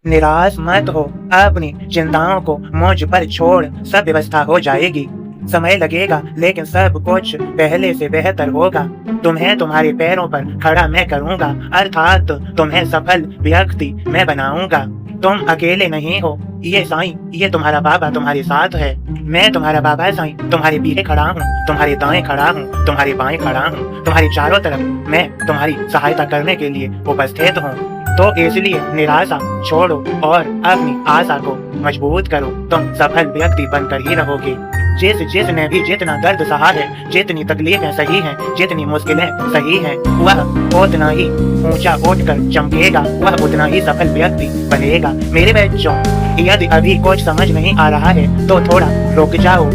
निराश मत हो, अपनी चिंताओं को मुझ पर छोड़, सब व्यवस्था हो जाएगी। समय लगेगा लेकिन सब कुछ पहले से बेहतर होगा। तुम्हें तुम्हारे पैरों पर खड़ा मैं करूंगा, अर्थात तुम्हें सफल व्यक्ति मैं बनाऊंगा। तुम अकेले नहीं हो, ये साईं, ये तुम्हारा बाबा तुम्हारे साथ है। मैं तुम्हारा बाबा साईं तुम्हारे पीछे खड़ा हूँ, तुम्हारे दाएं खड़ा हूँ, तुम्हारे बाएं खड़ा हूँ, तुम्हारी चारों तरफ मैं तुम्हारी सहायता करने के लिए उपस्थित हूँ। तो इसलिए निराशा छोड़ो और अपनी आशा को मजबूत करो। तुम सफल व्यक्ति बनकर ही रहोगे। जिसने भी जितना दर्द सहा है, जितनी तकलीफें सही हैं, जितनी मुश्किलें सही हैं, वह उतना ही ऊंचा उठकर चमकेगा, वह उतना ही सफल व्यक्ति बनेगा। मेरे बच्चों, यदि अभी कुछ समझ नहीं आ रहा है तो थोड़ा रुक जाओ,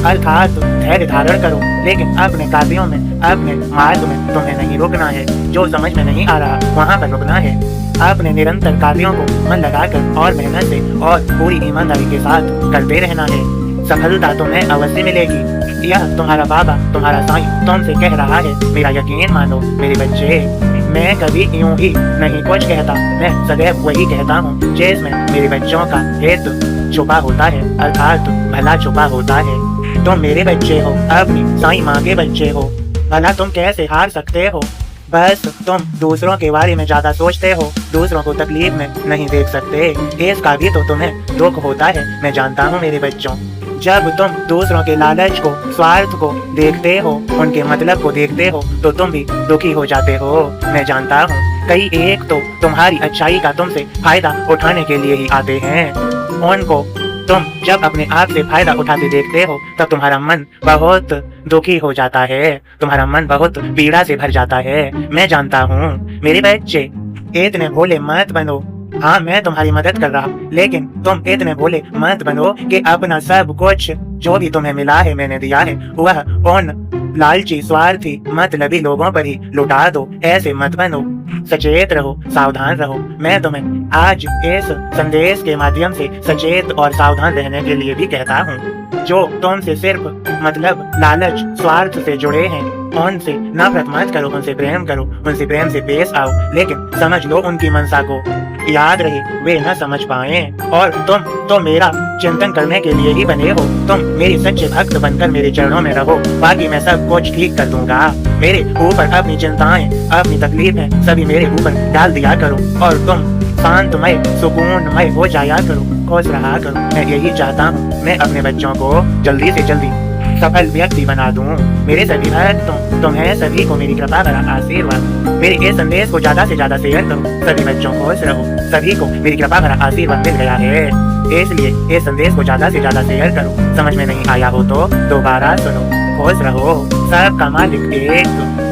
अर्थात धैर्य धारण करो। लेकिन अपने कार्यों में, अपने मार्ग में तुम्हें नहीं रुकना है। जो समझ में नहीं आ रहा वहाँ पर रुकना है। अपने निरंतर कार्यों को मन लगाकर और मेहनत से और पूरी ईमानदारी के साथ करते रहना है। सफलता तुम्हें अवश्य मिलेगी। यह तुम्हारा बाबा, तुम्हारा साईं तुमसे कह रहा है, मेरा यकीन मानो मेरे बच्चे। मैं कभी यूं ही नहीं कुछ कहता, मैं सदैव वही कहता हूँ जिसमें मेरे बच्चों का हित छुपा होता है, अर्थात भला छुपा होता है। तुम मेरे बच्चे हो, अपनी साईं माँ के बच्चे हो। भला तुम कैसे हार सकते हो? बस तुम दूसरों के बारे में ज्यादा सोचते हो, दूसरों को तकलीफ में नहीं देख सकते। इसका भी तो तुम्हें दुख होता है, मैं जानता हूँ मेरे बच्चों। जब तुम दूसरों के लालच को, स्वार्थ को देखते हो, उनके मतलब को देखते हो, तो तुम भी दुखी हो जाते हो, मैं जानता हूँ। कई एक तो तुम्हारी अच्छाई का तुमसे फायदा उठाने के लिए ही आते हैं। उनको तुम जब अपने आप से फायदा उठाते देखते हो तब तुम्हारा मन बहुत दुखी हो जाता है, तुम्हारा मन बहुत पीड़ा से भर जाता है, मैं जानता हूँ। मेरे बच्चे, इतने भोले मत बनो। हाँ, मैं तुम्हारी मदद कर रहा, लेकिन तुम इतने भोले मत बनो कि अपना सब कुछ जो भी तुम्हें मिला है, मैंने दिया है, वह उन लालची, स्वार्थी, मतलबी लोगों पर ही लुटा दो। ऐसे मत बनो। सचेत रहो, सावधान रहो। मैं तुम्हें आज इस संदेश के माध्यम से सचेत और सावधान रहने के लिए भी कहता हूँ। जो तुमसे सिर्फ मतलब लालच, स्वार्थ से जुड़े हैं, उनसे नफरत मत करो, उनसे प्रेम करो, उनसे प्रेम से पेश आओ। लेकिन समझ लो उनकी मनसा को, याद रहे वे न समझ पाए। और तुम तो मेरा चिंतन करने के लिए ही बने हो। तुम मेरे सच्चे भक्त बनकर मेरे चरणों में रहो, बाकी मैं सब कुछ ठीक कर दूंगा। मेरे ऊपर अपनी चिंताएं, अपनी तकलीफें सभी मेरे ऊपर डाल दिया करो और तुम शांतमय, सुकूनमय हो जाया करो, खुश रहा करो। मैं यही चाहता हूँ, मैं अपने बच्चों को जल्दी से जल्दी सफल व्यक्ति बना दूं। मेरे सभी भक्तों, तुम्हें सभी को मेरी कृपा भरा आशीर्वाद। मेरे इस संदेश को ज्यादा से ज्यादा शेयर करो, सभी बच्चों को खुश रहो। सभी को मेरी कृपा भरा आशीर्वाद मिल गया है, इसलिए इस संदेश को ज्यादा से ज्यादा शेयर करो। समझ में नहीं आया हो तो दोबारा सुनो। खुश रहो, सबका मालिक एक।